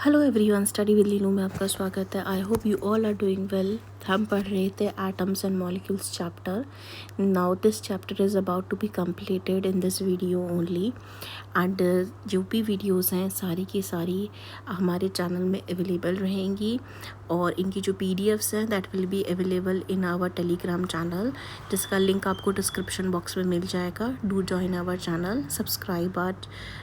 Hello everyone, study with Leenu में आपका स्वागत है। I hope you all are doing well. हम पढ़ रहे थे atoms and molecules chapter. Now this chapter is about to be completed in this video only. And जो भी वीडियोस हैं सारी की सारी हमारे चैनल में अवेलेबल रहेंगी और इनकी जो पीडीएफ्स हैं that will be available in our Telegram channel, जिसका लिंक आपको डिस्क्रिप्शन बॉक्स में मिल जाएगा। Do join our channel, subscribe our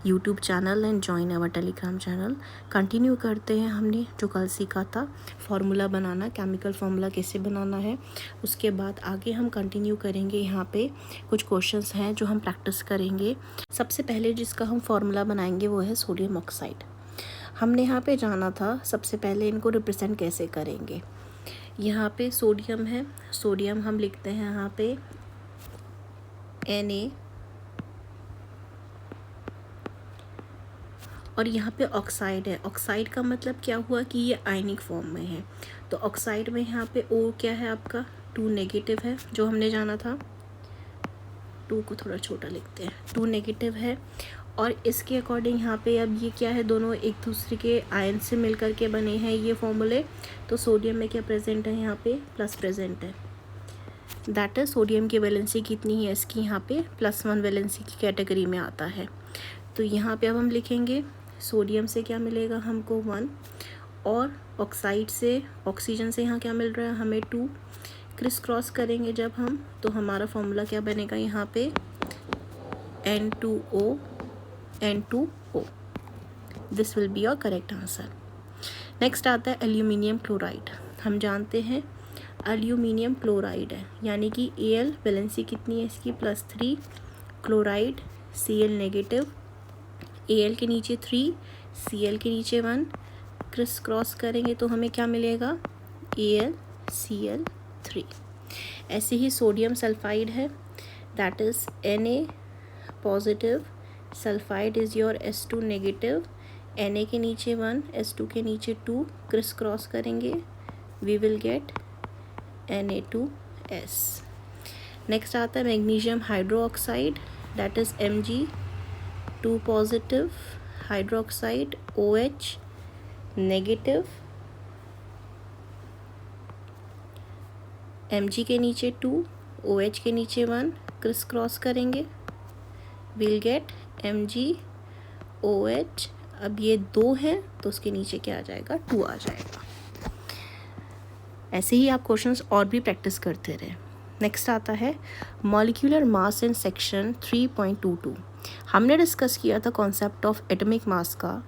YouTube channel and join our Telegram channel. Continue करते हैं हमने जो कल सीखा था, फार्मूला बनाना, केमिकल फार्मूला कैसे बनाना है। उसके बाद आगे हम कंटिन्यू करेंगे। यहाँ पे कुछ क्वेश्चंस हैं जो हम प्रैक्टिस करेंगे। सबसे पहले जिसका हम फार्मूला बनाएंगे वो है सोडियम ऑक्साइड। हमने यहाँ पे जाना था, सबसे पहले इनको रिप्रेजेंट कैसे करेंगे। यहाँ पे सोडियम है, सोडियम हम लिखते हैं यहाँ पे Na, और यहाँ पे ऑक्साइड है। ऑक्साइड का मतलब क्या हुआ कि ये आयनिक फॉर्म में है, तो ऑक्साइड में यहाँ पे O क्या है आपका 2 नेगेटिव है, जो हमने जाना था। 2 को थोड़ा छोटा लिखते हैं, 2 नेगेटिव है। और इसके अकॉर्डिंग यहाँ पे अब ये क्या है, दोनों एक दूसरे के आयन से मिल कर के बने हैं ये फॉर्मूले। तो सोडियम में क्या प्रेजेंट है, यहाँ पे प्लस प्रेजेंट है। दैट इज सोडियम की वैलेंसी कितनी है इसकी, यहाँ पे +1 वैलेंसी की कैटेगरी में आता है। तो यहाँ पे अब हम लिखेंगे सोडियम से क्या मिलेगा हमको 1, और ऑक्साइड से, ऑक्सीजन से यहाँ क्या मिल रहा है हमें 2। क्रिस क्रॉस करेंगे जब हम, तो हमारा फॉर्मूला क्या बनेगा यहाँ पे N2O N2O। This will be your correct answer. Next आता है एल्यूमिनियम क्लोराइड। हम जानते हैं एल्यूमिनियम क्लोराइड है, यानी कि Al वैलेंसी कितनी है इसकी +3, क्लोराइड Cl नेगेटिव, Al के नीचे 3, Cl के नीचे 1। क्रिस क्रॉस करेंगे तो हमें क्या मिलेगा AlCl3। ऐसे ही सोडियम सल्फाइड है, that is Na positive, sulphide is your S2 negative, Na के नीचे 1, S2 के नीचे 2। क्रिस क्रॉस करेंगे we will get Na2S। Next आता है magnesium hydroxide, that is Mg2 positive, hydroxide OH negative, Mg के नीचे 2, OH के नीचे 1। क्रिस क्रॉस करेंगे विल गेट MgOH। अब ये 2 हैं तो उसके नीचे क्या आ जाएगा 2 आ जाएगा। ऐसे ही आप क्वेश्चंस और भी प्रैक्टिस करते रहे। नेक्स्ट आता है मॉलिक्यूलर मास इन सेक्शन 3.22। हमने डिस्कस किया था कॉन्सेप्ट ऑफ एटॉमिक मास का।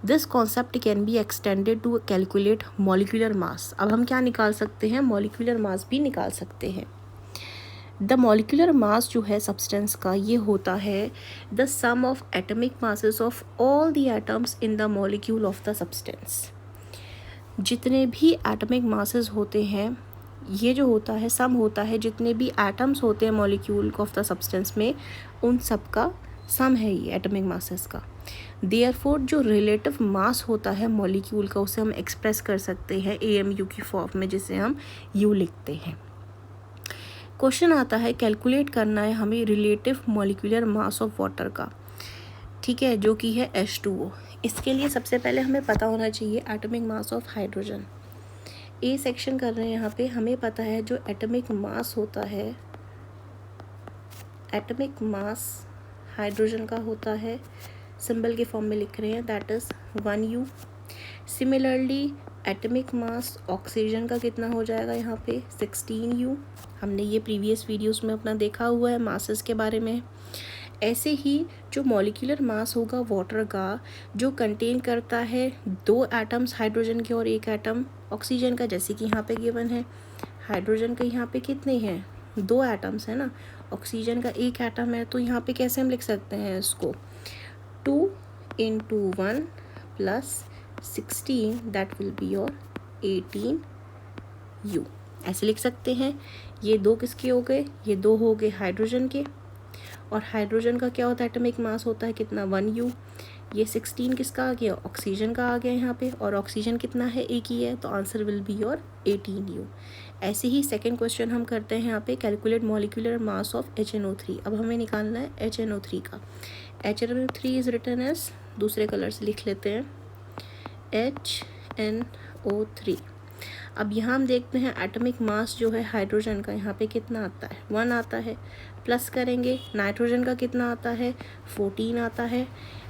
This concept can be extended to calculate molecular mass. अब हम क्या निकाल सकते हैं, मॉलिक्यूलर मास भी निकाल सकते हैं। द मॉलिक्यूलर मास जो है सब्सटेंस का, ये होता है the sum of atomic masses of all the atoms in the molecule of the substance. जितने भी एटॉमिक मासेस होते हैं, ये जो होता है सम होता है, जितने भी एटम्स होते हैं मॉलिक्यूल ऑफ द सब्सटेंस में, उन सब का सम है ये एटॉमिक मासेस का। देयरफॉर जो रिलेटिव मास होता है मॉलिक्यूल का, उसे हम एक्सप्रेस कर सकते हैं AMU की फॉर्म में, जिसे हम U लिखते हैं। क्वेश्चन आता है कैलकुलेट करना है हमें relative molecular mass of water का, ठीक है, जो कि है H2O। इसके लिए सबसे पहले हमें पता होना चाहिए atomic mass of hydrogen. A section कर रहे हैं यहाँ पे। हमें पता है जो एटॉमिक मास होता है, एटॉमिक मास हाइड्रोजन का होता है, सिंबल के फॉर्म में लिख रहे हैं, that is 1U। Similarly atomic mass oxygen का कितना हो जाएगा यहाँ पे 16U। हमने ये प्रीवियस वीडियोस में अपना देखा हुआ है मासेस के बारे में। ऐसे ही जो मॉलिक्यूलर मास होगा वाटर का, जो कंटेन करता है 2 एटम्स हाइड्रोजन के और 1 एटम ऑक्सीजन का, जैसे कि यहाँ पे गिवन है। हाइड्रोजन के यहाँ पे कितने हैं 2 एटम्स है ना, ऑक्सीजन का 1 एटम है। तो यहाँ पे कैसे हम लिख सकते हैं इसको 2 × 1 + 16, that will be your 18U। ऐसे लिख सकते हैं। ये 2 किसके हो गए, ये 2 हो गए हाइड्रोजन के, और हाइड्रोजन का क्या होता है एटॉमिक मास होता है कितना 1U। ये 16 किसका आ गया, ऑक्सीजन का आ गया यहाँ पे, और ऑक्सीजन कितना है, एक ही है, तो answer will be your 18U। ऐसे ही सेकंड क्वेश्चन हम करते हैं यहाँ पे calculate molecular mass of HNO3। अब हमें निकालना है HNO3 का। HNO3 इज रिटन एज, दूसरे कलर से लिख लेते हैं HNO3। अब यहाँ हम देखते हैं एटॉमिक मास जो है हाइड्रोजन का यहाँ पे कितना आता है, 1 आता है। प्लस करेंगे नाइट्रोजन का कितना आता है, 14 आता है।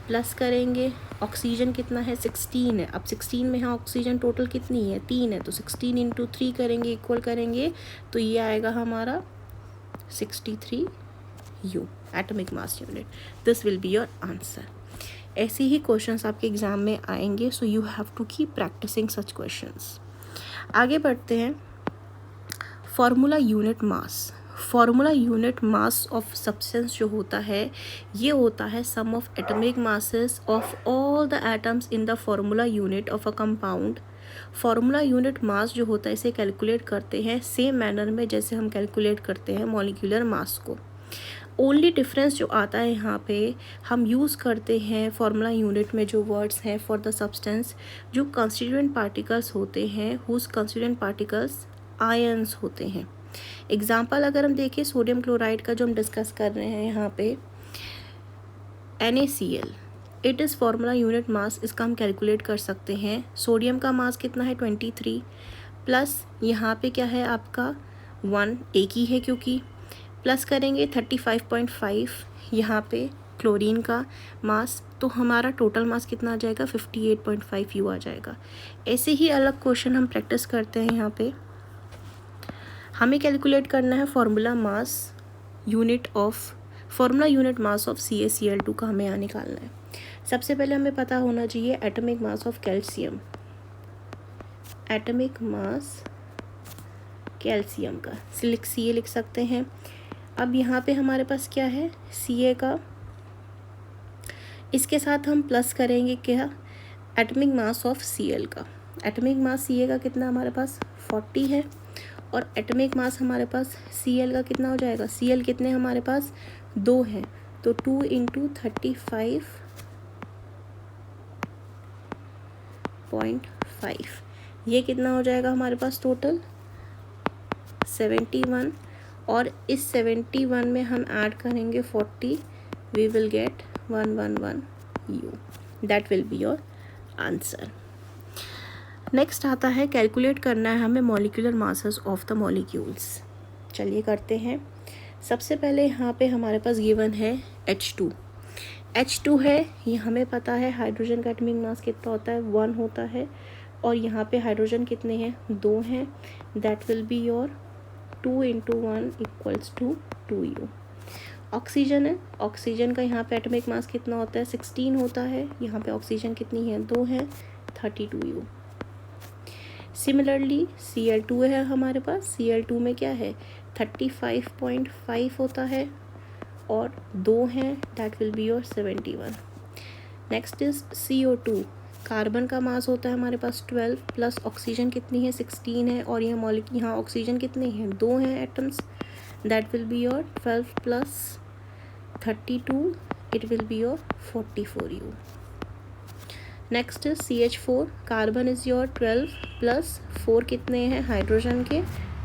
प्लस करेंगे ऑक्सीजन कितना है, 16 है। अब 16 में यहाँ ऑक्सीजन टोटल कितनी है, 3 है, तो 16 इंटू 3 करेंगे, इक्वल करेंगे तो ये आएगा हमारा 63U atomic mass unit. This will be your answer. ऐसे ही क्वेश्चंस आपके एग्जाम में आएंगे, so you have to keep practicing such questions. आगे बढ़ते हैं। Formula unit mass. Formula unit mass of substance जो होता है ये होता है sum of atomic masses of all the atoms in the formula unit of a compound. Formula unit mass जो होता है इसे कैलकुलेट करते हैं सेम मैनर में जैसे हम कैलकुलेट करते हैं मॉलिक्यूलर मास को। ओनली डिफरेंस जो आता है यहाँ पे, हम यूज़ करते हैं फॉर्मूला यूनिट में जो वर्ड्स हैं फॉर द सब्सटेंस जो कंस्टिट्यूएंट पार्टिकल्स होते हैं, हुज कंस्टिट्यूएंट पार्टिकल्स आयंस होते हैं। एग्जाम्पल अगर हम देखें सोडियम क्लोराइड का जो हम डिस्कस कर रहे हैं यहाँ पे NaCl, it is formula unit मास, इसका हम कैलकुलेट कर सकते हैं। सोडियम का मास कितना है 23, प्लस यहाँ पे क्या है आपका 1 एक ही है क्योंकि, प्लस करेंगे 35.5 यहाँ पे क्लोरीन का मास, तो हमारा टोटल मास कितना आ जाएगा 58.5U आ जाएगा। ऐसे ही अलग क्वेश्चन हम प्रैक्टिस करते हैं। यहाँ पे हमें कैलकुलेट करना है formula unit mass of CaCl2 का हमें यहाँ निकालना है। सबसे पहले हमें पता होना चाहिए atomic mass of calcium, atomic mass calcium का Ca लिख सकते हैं। अब यहाँ पे हमारे पास क्या है Ca का, इसके साथ हम प्लस करेंगे क्या एटॉमिक मास ऑफ Cl का। एटॉमिक मास Ca का कितना हमारे पास 40 है और एटॉमिक मास हमारे पास Cl का कितना हो जाएगा, Cl कितने हमारे पास 2 हैं, तो 2 इंटू 35.5 ये कितना हो जाएगा हमारे पास टोटल 71, और इस 71 में हम ऐड करेंगे 40, we will get 111U। That will be your answer. Next आता है कैलकुलेट करना है हमें molecular masses of the molecules. चलिए करते हैं। सबसे पहले यहाँ पे हमारे पास गिवन है H2 है, ये हमें पता है हाइड्रोजन का एटॉमिक मास कितना होता है 1 होता है, और यहाँ पे हाइड्रोजन कितने हैं 2 हैं, that will be your 2 into 1 equals to 2U। Oxygen है, ऑक्सीजन का यहाँ पे एटॉमिक मास कितना होता है 16 होता है, यहाँ पे ऑक्सीजन कितनी है 2 है, 32U। सिमिलरली Cl2 है हमारे पास, Cl2 में क्या है 35.5 होता है और 2 हैं, that will be your 71। Next is CO2, carbon का मास होता है हमारे पास 12 प्लस ऑक्सीजन कितनी है 16 है, और यहाँ ऑक्सीजन कितने हैं 2 हैं atoms, that will be your 12 plus 32, it will be your 44U। Next is CH4, carbon is your 12 plus 4 कितने हैं हाइड्रोजन के,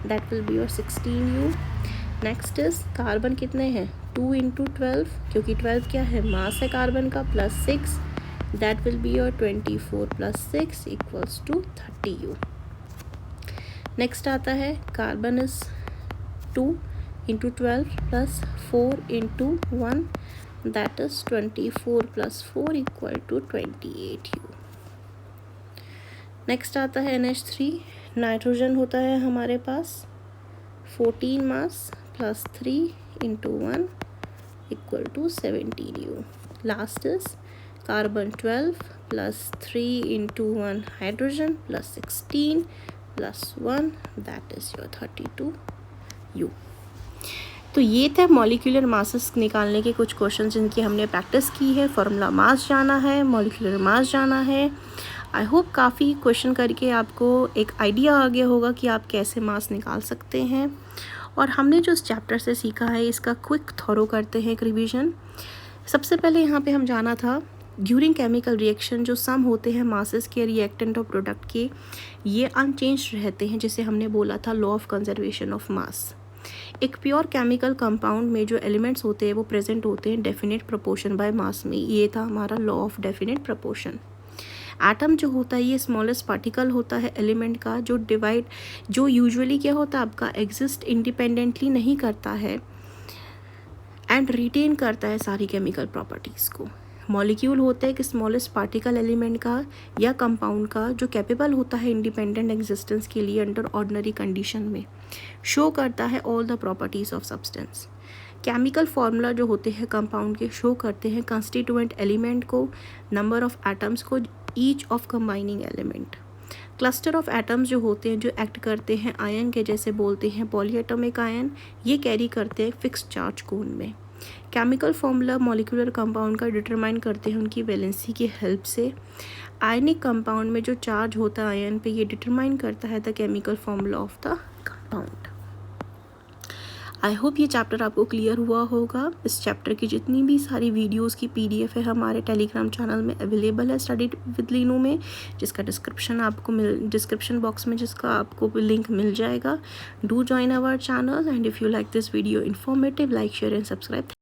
that will be your 16U। Next is carbon कितने हैं 2 इंटू 12, क्योंकि 12 क्या है मास है कार्बन का, plus 6, that will be your 24 plus 6 equals to 30U। Next आता है carbon is 2 into 12 plus 4 into 1, that is 24 plus 4 equal to 28U। Next आता है NH3, नाइट्रोजन होता है हमारे पास 14 mass plus 3 into 1 equal to 17U। Last is carbon 12 plus 3 into 1 hydrogen plus 16 plus 1, that is your 32U। तो ये थे molecular masses निकालने के कुछ क्वेश्चन जिनकी हमने प्रैक्टिस की है। फार्मूला मास जाना है, मॉलिक्यूलर मास जाना है। आई होप काफ़ी क्वेश्चन करके आपको एक आइडिया आ गया होगा कि आप कैसे मास निकाल सकते हैं। और हमने जो इस चैप्टर से सीखा है इसका क्विक थॉरो करते हैं एक रिवीजन। सबसे पहले यहाँ पे हम जाना था ड्यूरिंग केमिकल रिएक्शन जो सम होते हैं मासेस के रिएक्टेंट और प्रोडक्ट के, ये अनचेंज रहते हैं, जिसे हमने बोला था law of conservation of mass. एक प्योर केमिकल कंपाउंड में जो एलिमेंट्स होते हैं वो प्रेजेंट होते हैं डेफिनेट प्रोपोर्शन बाय मास में, ये था हमारा law of definite proportion. Atom जो होता है ये स्मॉलेस्ट पार्टिकल होता है एलिमेंट का, जो यूजुअली क्या होता है आपका एग्जिस्ट इंडिपेंडेंटली नहीं करता है एंड रिटेन करता है सारी केमिकल प्रॉपर्टीज़ को। मॉलिक्यूल होता है कि स्मॉलेस्ट पार्टिकल एलिमेंट का या कंपाउंड का जो कैपेबल होता है इंडिपेंडेंट एग्जिस्टेंस के लिए अंडर ऑर्डिनरी कंडीशन में, शो करता है all the properties of substance. Chemical formula जो होते हैं कंपाउंड के शो करते हैं कंस्टिट्यूएंट एलिमेंट को, नंबर ऑफ एटम्स को, each of combining element. Cluster of atoms जो होते हैं जो एक्ट करते हैं आयन के जैसे बोलते हैं पॉलीएटॉमिक आयन, ये कैरी करते हैं फिक्स्ड चार्ज कोन में। केमिकल फार्मूला मॉलिक्यूलर कंपाउंड का डिटरमाइन करते हैं उनकी वैलेंसी की हेल्प से। आयनिक कंपाउंड में जो चार्ज होता है आयन पे, ये डिटरमाइन करता है the chemical formula of the compound. I hope ये चैप्टर आपको क्लियर हुआ होगा। इस चैप्टर की जितनी भी सारी वीडियोस की PDF है हमारे टेलीग्राम चैनल में अवेलेबल है, स्टडी विद लीनू में, जिसका डिस्क्रिप्शन बॉक्स में जिसका आपको लिंक मिल जाएगा। Do join our channel and if you like this video informative, like share and subscribe.